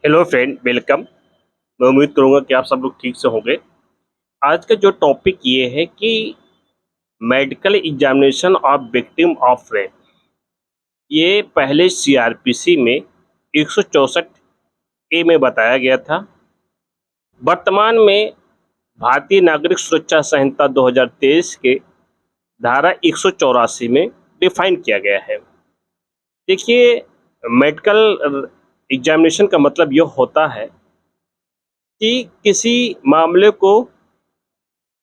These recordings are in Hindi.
Hello friend, welcome. मैं उम्मीद करूंगा कि आप सब लोग ठीक से होंगे। आज का जो टॉपिक ये है कि medical examination of victim of rape. ये पहले सीआरपीसी में 164 ए में बताया गया था। वर्तमान में भारतीय नागरिक सुरक्षा संहिता 2023 के धारा 184 में डिफाइन किया गया है। देखिए, मेडिकल एग्जामिनेशन का मतलब यह होता है कि किसी मामले को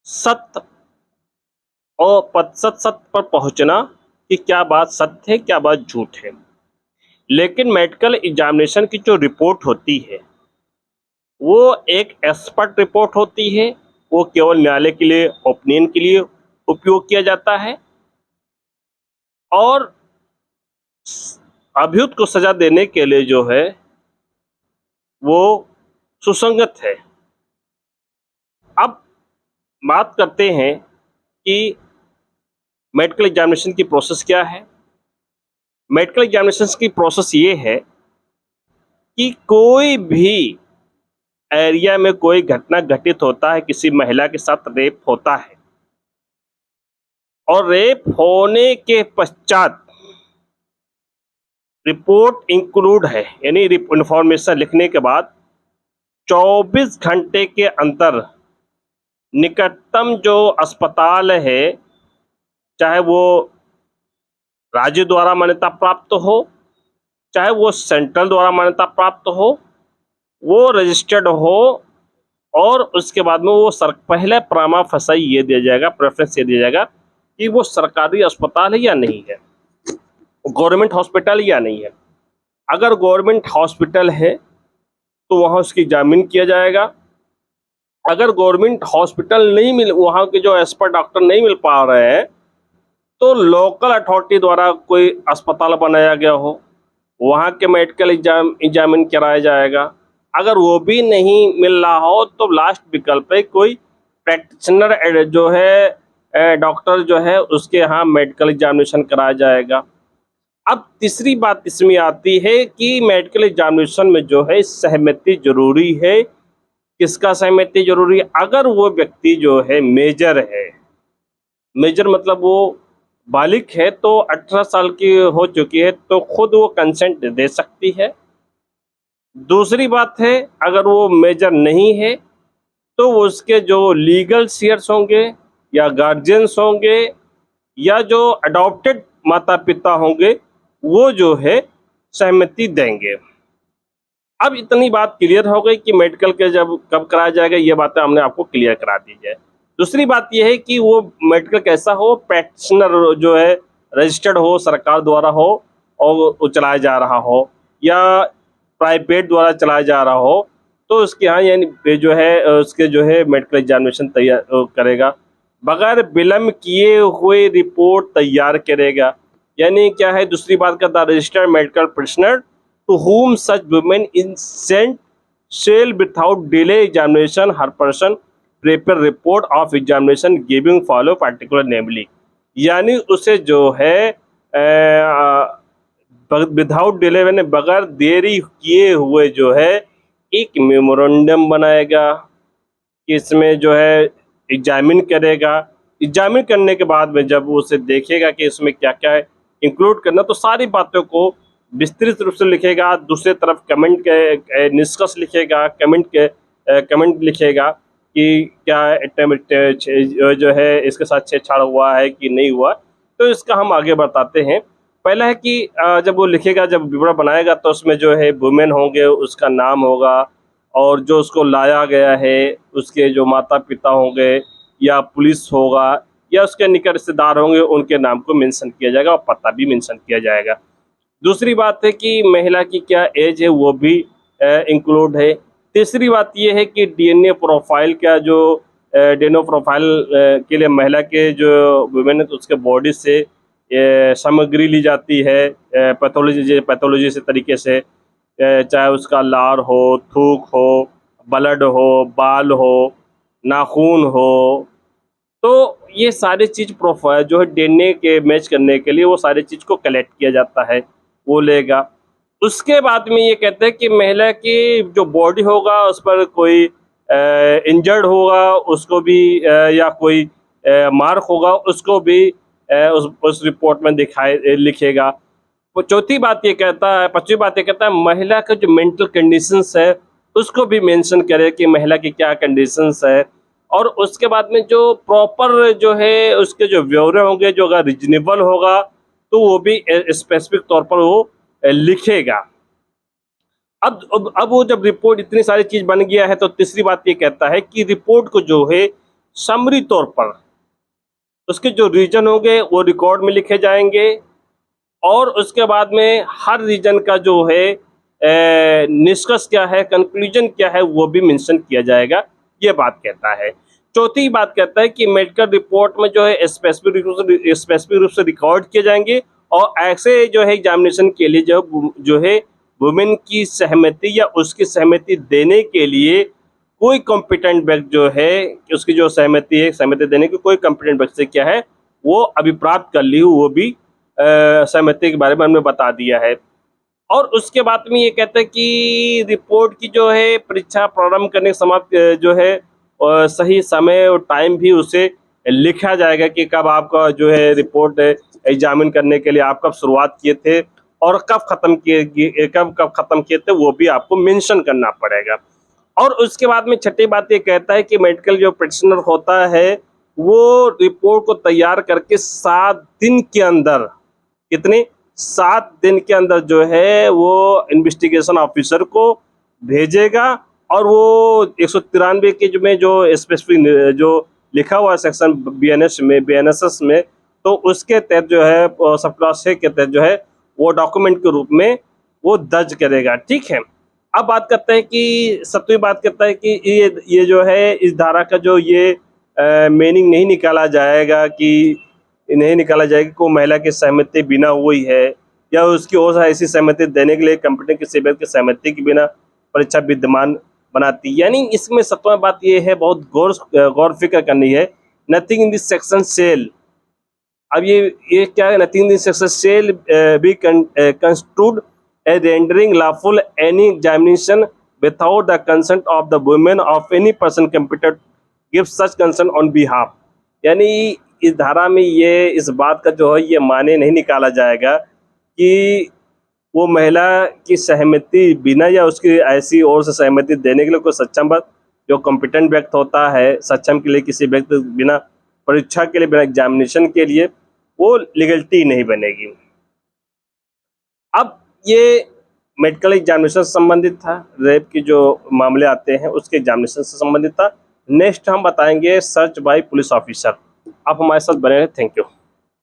सत्य और प्रतिशत सत्य पर पहुंचना कि क्या बात सत्य है, क्या बात झूठ है। लेकिन मेडिकल एग्जामिनेशन की जो रिपोर्ट होती है वो एक एक्सपर्ट रिपोर्ट होती है। वो केवल न्यायालय के लिए, ओपिनियन के लिए उपयोग किया जाता है और अभियुक्त को सजा देने के लिए जो है वो सुसंगत है। अब बात करते हैं कि मेडिकल एग्जामिनेशन की प्रोसेस क्या है। मेडिकल एग्जामिनेशन की प्रोसेस ये है कि कोई भी एरिया में कोई घटना घटित होता है, किसी महिला के साथ रेप होता है और रेप होने के पश्चात रिपोर्ट इंक्लूड है, यानी इंफॉर्मेशन लिखने के बाद 24 घंटे के अंदर निकटतम जो अस्पताल है, चाहे वो राज्य द्वारा मान्यता प्राप्त हो, चाहे वो सेंट्रल द्वारा मान्यता प्राप्त हो, वो रजिस्टर्ड हो, और उसके बाद में वो पहले प्रमा फसाई ये दिया जाएगा, प्रेफरेंस ये दिया जाएगा कि वो सरकारी अस्पताल है या नहीं है, गवर्नमेंट हॉस्पिटल या नहीं है। अगर गवर्नमेंट हॉस्पिटल है तो वहाँ उसकी एग्जामिन किया जाएगा। अगर गवर्नमेंट हॉस्पिटल नहीं मिल, वहाँ के जो एक्सपर्ट डॉक्टर नहीं मिल पा रहे हैं, तो लोकल अथॉरिटी द्वारा कोई अस्पताल बनाया गया हो, वहाँ के मेडिकल एग्जामिन कराया जाएगा। अगर वो भी नहीं मिल रहा हो तो लास्ट विकल्प है कोई प्रैक्टिशनर जो है, डॉक्टर जो है, उसके यहाँ मेडिकल एग्जामिनेशन कराया जाएगा। अब तीसरी बात इसमें आती है कि मेडिकल एग्जामिनेशन में जो है सहमति जरूरी है। किसका सहमति जरूरी है? अगर वो व्यक्ति जो है मेजर है, मेजर मतलब वो बालिग है, तो 18 साल की हो चुकी है, तो खुद वो कंसेंट दे सकती है। दूसरी बात है, अगर वो मेजर नहीं है तो उसके जो लीगल शेयर्स होंगे या गार्जियंस होंगे या जो अडॉप्टेड माता पिता होंगे वो जो है सहमति देंगे। अब इतनी बात क्लियर हो गई कि मेडिकल के जब कब कराया जाएगा, ये बातें हमने आपको क्लियर करा दी है। दूसरी बात यह है कि वो मेडिकल कैसा हो, प्रैक्टिशनर जो है रजिस्टर्ड हो, सरकार द्वारा हो और वो चलाया जा रहा हो, या प्राइवेट द्वारा चलाया जा रहा हो, तो उसके यहाँ यानी जो है उसके जो है मेडिकल एग्जामिनेशन तैयार करेगा, बगैर विलम्ब किए हुए रिपोर्ट तैयार करेगा। यानी क्या है, दूसरी बात का, the registered medical professional to whom such women is sent shall without delay examination her person prepare report of examination giving follow particular namely। यानी उसे जो है विदाउट डिले, मैंने बगैर देरी किए हुए जो है एक मेमोरेंडम बनाएगा कि इसमें जो है एग्जामिन करेगा। एग्जामिन करने के बाद में जब वो उसे देखेगा कि इसमें क्या क्या है इंक्लूड करना, तो सारी बातों को विस्तृत रूप से लिखेगा। दूसरी तरफ कमेंट के निष्कर्ष लिखेगा, कमेंट लिखेगा कि क्या जो है इसके साथ छेड़छाड़ हुआ है कि नहीं हुआ। तो इसका हम आगे बताते हैं। पहला है कि जब वो लिखेगा, जब विवरण बनाएगा, तो उसमें जो है वुमेन होंगे, उसका नाम होगा, और जो उसको लाया गया है उसके जो माता पिता होंगे या पुलिस होगा या उसके निकट रिश्तेदार होंगे, उनके नाम को मेंशन किया जाएगा और पता भी मेंशन किया जाएगा। दूसरी बात है कि महिला की क्या एज है वो भी इंक्लूड है। तीसरी बात ये है कि डीएनए प्रोफाइल का जो डीएनए प्रोफाइल के लिए महिला के जो वुमेन है, तो उसके बॉडी से सामग्री ली जाती है पैथोलॉजी से तरीके से, चाहे उसका लार हो, थूक हो, ब्लड हो, बाल हो, नाखून हो। तो ये सारी चीज़ प्रोफाइल जो है डीएनए के मैच करने के लिए वो सारी चीज़ को कलेक्ट किया जाता है, वो लेगा। उसके बाद में ये कहते हैं कि महिला की जो बॉडी होगा उस पर कोई इंजर्ड होगा उसको भी या कोई मार्क होगा उसको भी उस रिपोर्ट में लिखेगा। वो चौथी बात ये कहता है, पांचवी बात ये कहता है महिला का जो मेंटल कंडीशंस है उसको भी मेंशन करे कि महिला की क्या कंडीशंस है। और उसके बाद में जो प्रॉपर जो है उसके जो ब्यौरे होंगे, जो अगर रीजनेबल होगा तो वो भी स्पेसिफिक तौर पर वो लिखेगा। अब वो जब रिपोर्ट इतनी सारी चीज बन गया है तो तीसरी बात ये कहता है कि रिपोर्ट को जो है समरी तौर पर उसके जो रीजन होंगे वो रिकॉर्ड में लिखे जाएंगे और उसके बाद में हर रीजन का जो है निष्कर्ष क्या है, कंक्लूजन क्या है, वो भी मेंशन किया जाएगा, ये बात कहता है। चौथी बात कहता है कि मेडिकल रिपोर्ट में जो है स्पेसिफिक रूप से रिकॉर्ड किए जाएंगे और ऐसे जो है एग्जामिनेशन के लिए जो है वुमेन की सहमति या उसकी सहमति देने के लिए कोई कॉम्पिटेंट व्यक्ति जो है उसकी जो सहमति है, सहमति देने की कोई कॉम्पिटेंट व्यक्ति से क्या है वो अभी प्राप्त कर ली, वो भी सहमति के बारे में हमने बता दिया है। और उसके बाद में ये कहते हैं कि रिपोर्ट की जो है परीक्षा प्रारंभ करने के समाप्त जो है सही समय और टाइम भी उसे लिखा जाएगा कि कब आपका जो है रिपोर्ट एग्जामिन करने के लिए आप कब शुरुआत किए थे और कब खत्म किए थे, वो भी आपको मेंशन करना पड़ेगा। और उसके बाद में छठी बात ये कहता है कि मेडिकल जो प्रैक्टिशनर होता है वो रिपोर्ट को तैयार करके 7 दिन के अंदर, कितने 7 दिन के अंदर जो है वो इन्वेस्टिगेशन ऑफिसर को भेजेगा और वो 193 के जो स्पेसिफिक जो लिखा हुआ है सेक्शन BNSS में, तो उसके तहत जो है सब क्लास 6 के तहत जो है वो डॉक्यूमेंट के रूप में वो दर्ज करेगा। ठीक है, अब बात करते हैं कि 7वीं बात करता है कि ये जो है इस धारा का जो ये मीनिंग नहीं निकाला जाएगा कि कोई महिला की सहमति बिना हुई है या उसकी ओर से ऐसी सहमति देने के लिए कंपनी की सेवक की सहमति के बिना परीक्षा विद्यमान बनाती। यानी इसमें 7वां बात ये है, बहुत गौर फिक्र करनी है, nothing in this section shall. अब ये क्या है, nothing in this section shall be construed a rendering lawful any examination without the consent of the women of any person computer give such concern on behalf. यानी इस धारा में ये इस बात का जो है ये माने नहीं निकाला जाएगा कि वो महिला की सहमति बिना या उसकी ऐसी ओर से सहमति देने के लिए कोई सक्षम जो कॉम्पिटेंट व्यक्ति होता है, सक्षम के लिए किसी व्यक्ति बिना परीक्षा के लिए, बिना एग्जामिनेशन के लिए वो लीगलिटी नहीं बनेगी। अब ये मेडिकल एग्जामिनेशन से संबंधित था, रेप की जो मामले आते हैं उसके एग्जामिनेशन से संबंधित था। नेक्स्ट हम बताएंगे सर्च बाय पुलिस ऑफिसर। आप हमारे साथ बने रहें, थैंक यू।